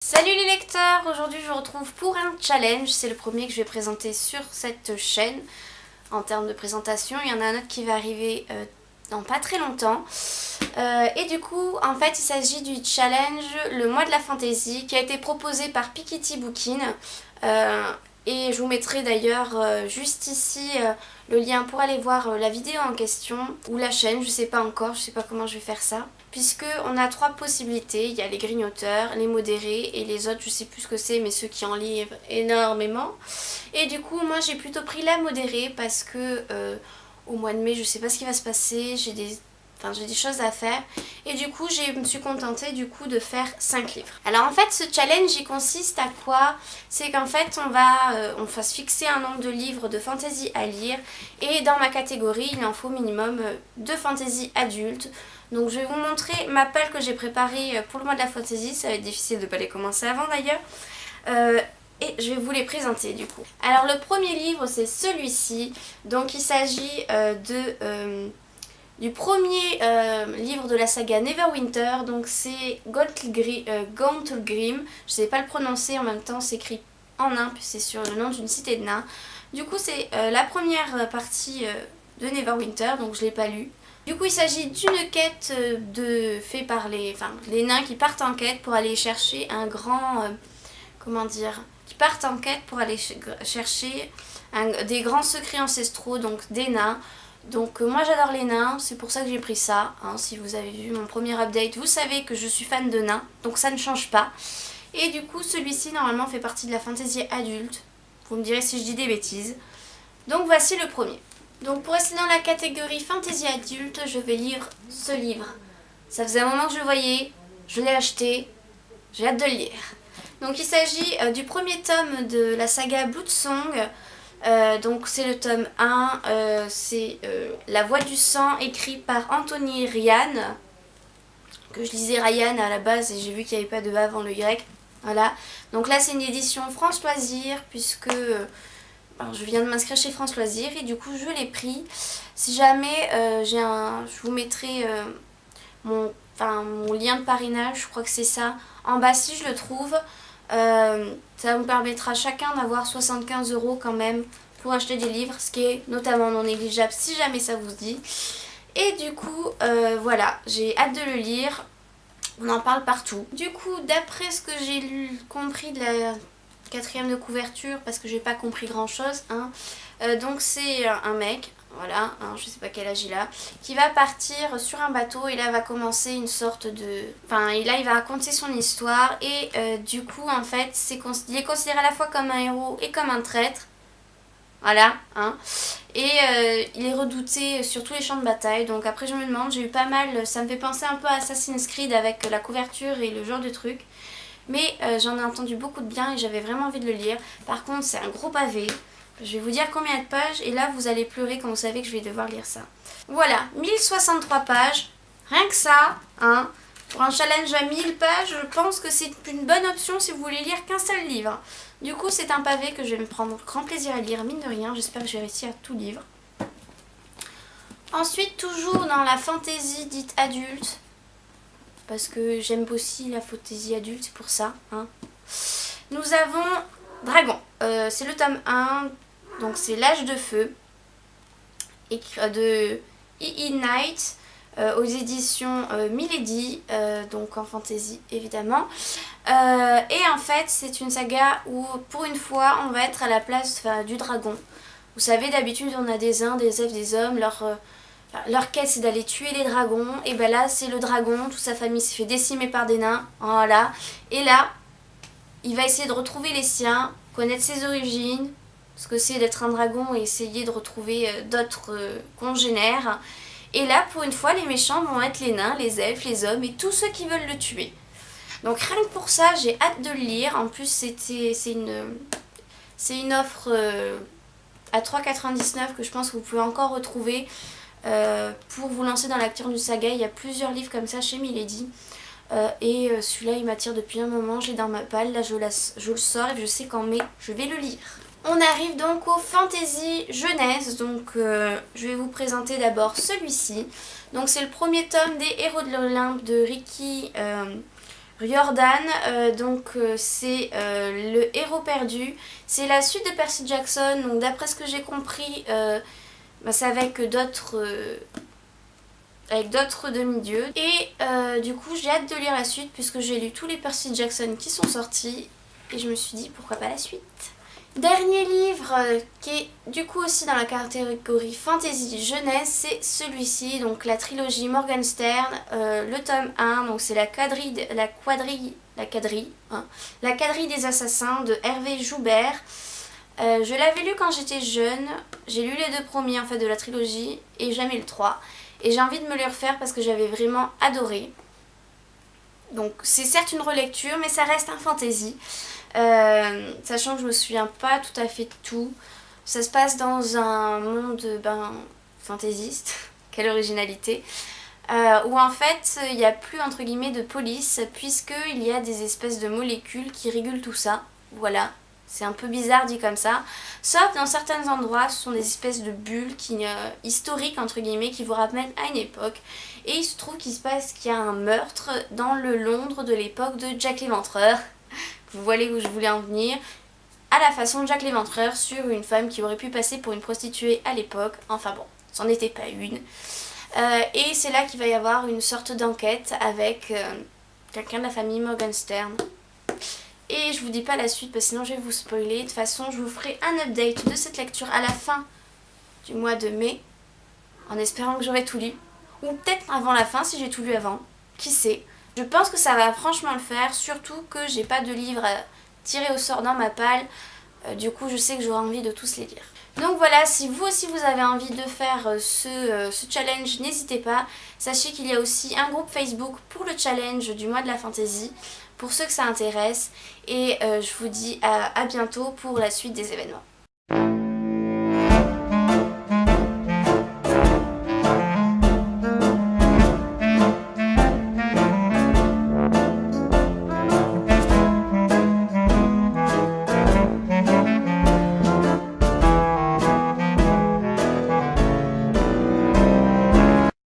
Salut les lecteurs, aujourd'hui je vous retrouve pour un challenge, c'est le premier que je vais présenter sur cette chaîne. En termes de présentation, il y en a un autre qui va arriver dans pas très longtemps. Et du coup, en fait, il s'agit du challenge Le Mois de la Fantaisie qui a été proposé par Piketty Bookin. Et je vous mettrai d'ailleurs juste ici le lien pour aller voir la vidéo en question ou la chaîne, je sais pas encore, je sais pas comment je vais faire ça. Puisque on a trois possibilités, il y a les grignoteurs, les modérés et les autres je sais plus ce que c'est mais ceux qui en livrent énormément. Et du coup moi j'ai plutôt pris la modérée parce que au mois de mai je sais pas ce qui va se passer, j'ai des choses à faire et du coup je me suis contentée du coup de faire 5 livres. Alors en fait ce challenge il consiste à quoi? C'est qu'en fait on va se fixer un nombre de livres de fantasy à lire et dans ma catégorie il en faut minimum de fantasy adulte. Donc je vais vous montrer ma palle que j'ai préparée pour le mois de la fantaisie, ça va être difficile de ne pas les commencer avant d'ailleurs. Et je vais vous les présenter du coup. Alors le premier livre c'est celui-ci, donc il s'agit du premier livre de la saga Neverwinter, donc c'est Gauntlegrim, je sais pas le prononcer, en même temps c'est écrit en nain, puis c'est sur le nom d'une cité de nains. Du coup c'est la première partie de Neverwinter, donc je l'ai pas lu. Du coup il s'agit d'une quête fait par les nains qui partent en quête pour aller chercher un grand... qui partent en quête pour aller chercher des grands secrets ancestraux, donc des nains. Donc moi j'adore les nains, c'est pour ça que j'ai pris ça. Hein. Si vous avez vu mon premier update, vous savez que je suis fan de nains, donc ça ne change pas. Et du coup celui-ci normalement fait partie de la fantaisie adulte. Vous me direz si je dis des bêtises. Donc voici le premier. Donc pour rester dans la catégorie fantaisie adulte, je vais lire ce livre. Ça faisait un moment que je le voyais, je l'ai acheté, j'ai hâte de le lire. Donc il s'agit du premier tome de la saga Bloodsong. Donc c'est le tome 1, c'est La Voix du Sang, écrit par Anthony Ryan, que je lisais Ryan à la base et j'ai vu qu'il n'y avait pas de A avant le Y. Voilà. Donc là c'est une édition France Loisirs puisque je viens de m'inscrire chez France Loisirs et du coup je l'ai pris. Si jamais je vous mettrai mon lien de parrainage, je crois que c'est ça, en bas si je le trouve. Ça nous permettra chacun d'avoir 75 € quand même pour acheter des livres, ce qui est notamment non négligeable si jamais ça vous dit. Et du coup, voilà, j'ai hâte de le lire. On en parle partout. Du coup, d'après ce que j'ai compris de la quatrième de couverture, parce que j'ai pas compris grand chose, hein, donc c'est un mec, voilà, hein, je sais pas quel âge il a, qui va partir sur un bateau et là va commencer une sorte de... et là il va raconter son histoire et du coup en fait il est considéré à la fois comme un héros et comme un traître. Voilà, hein. Et il est redouté sur tous les champs de bataille. Donc après je me demande, j'ai eu pas mal, ça me fait penser un peu à Assassin's Creed avec la couverture et le genre de truc. Mais j'en ai entendu beaucoup de bien et j'avais vraiment envie de le lire. Par contre c'est un gros pavé. Je vais vous dire combien de pages et là vous allez pleurer quand vous savez que je vais devoir lire ça. Voilà, 1063 pages, rien que ça, hein. Pour un challenge à 1000 pages, je pense que c'est une bonne option si vous voulez lire qu'un seul livre. Du coup, c'est un pavé que je vais me prendre grand plaisir à lire, mine de rien. J'espère que j'ai réussi à tout lire. Ensuite, toujours dans la fantaisie dite adulte, parce que j'aime aussi la fantaisie adulte, c'est pour ça. Hein. Nous avons Dragon. C'est le tome 1, donc c'est L'âge de feu, de E.E. Knight. Aux éditions Milady, donc en fantasy évidemment. Et en fait c'est une saga où pour une fois on va être à la place du dragon. Vous savez d'habitude on a des nains, des elfes, des hommes, leur quête c'est d'aller tuer les dragons. Et ben là c'est le dragon, toute sa famille s'est fait décimer par des nains, voilà. Et là il va essayer de retrouver les siens, connaître ses origines, ce que c'est d'être un dragon et essayer de retrouver d'autres congénères. Et là, pour une fois, les méchants vont être les nains, les elfes, les hommes et tous ceux qui veulent le tuer. Donc rien que pour ça, j'ai hâte de le lire. En plus, c'est une offre à 3,99 € que je pense que vous pouvez encore retrouver pour vous lancer dans la lecture du saga. Il y a plusieurs livres comme ça chez Milady. Et celui-là, il m'attire depuis un moment. Je l'ai dans ma palle. Là, je le sors et je sais qu'en mai, je vais le lire. On arrive donc aux fantasy jeunesse, donc je vais vous présenter d'abord celui-ci. Donc c'est le premier tome des Héros de l'Olympe de Ricky Riordan, c'est le héros perdu. C'est la suite de Percy Jackson, donc d'après ce que j'ai compris, c'est avec d'autres demi-dieux. Et du coup j'ai hâte de lire la suite puisque j'ai lu tous les Percy Jackson qui sont sortis et je me suis dit pourquoi pas la suite. Dernier livre qui est du coup aussi dans la catégorie fantasy jeunesse, c'est celui-ci, donc la trilogie Morgenstern, le tome 1, donc c'est la quadrille des assassins de Hervé Joubert. Je l'avais lu quand j'étais jeune, j'ai lu les 2 premiers en fait de la trilogie et jamais le 3. Et j'ai envie de me le refaire parce que j'avais vraiment adoré. Donc c'est certes une relecture mais ça reste un fantasy. Sachant que je me souviens pas tout à fait de tout. Ça se passe dans un monde fantaisiste, quelle originalité, où en fait il n'y a plus entre guillemets de police puisqu'il y a des espèces de molécules qui régulent tout ça. Voilà, c'est un peu bizarre dit comme ça. Sauf dans certains endroits, ce sont des espèces de bulles historiques entre guillemets qui vous ramènent à une époque. Et il se trouve qu'il y a un meurtre dans le Londres de l'époque de Jack l'Éventreur. Vous voyez où je voulais en venir, à la façon de Jack l'Éventreur sur une femme qui aurait pu passer pour une prostituée à l'époque. Enfin bon, c'en était pas une. Et c'est là qu'il va y avoir une sorte d'enquête avec quelqu'un de la famille Morgenstern. Et je vous dis pas la suite parce que sinon je vais vous spoiler. De toute façon, je vous ferai un update de cette lecture à la fin du mois de mai, en espérant que j'aurai tout lu. Ou peut-être avant la fin si j'ai tout lu avant, qui sait. Je pense que ça va franchement le faire, surtout que j'ai pas de livres à tirer au sort dans ma palle. Du coup, je sais que j'aurai envie de tous les lire. Donc voilà, si vous aussi vous avez envie de faire ce challenge, n'hésitez pas. Sachez qu'il y a aussi un groupe Facebook pour le challenge du mois de la fantasy, pour ceux que ça intéresse. Et je vous dis à bientôt pour la suite des événements.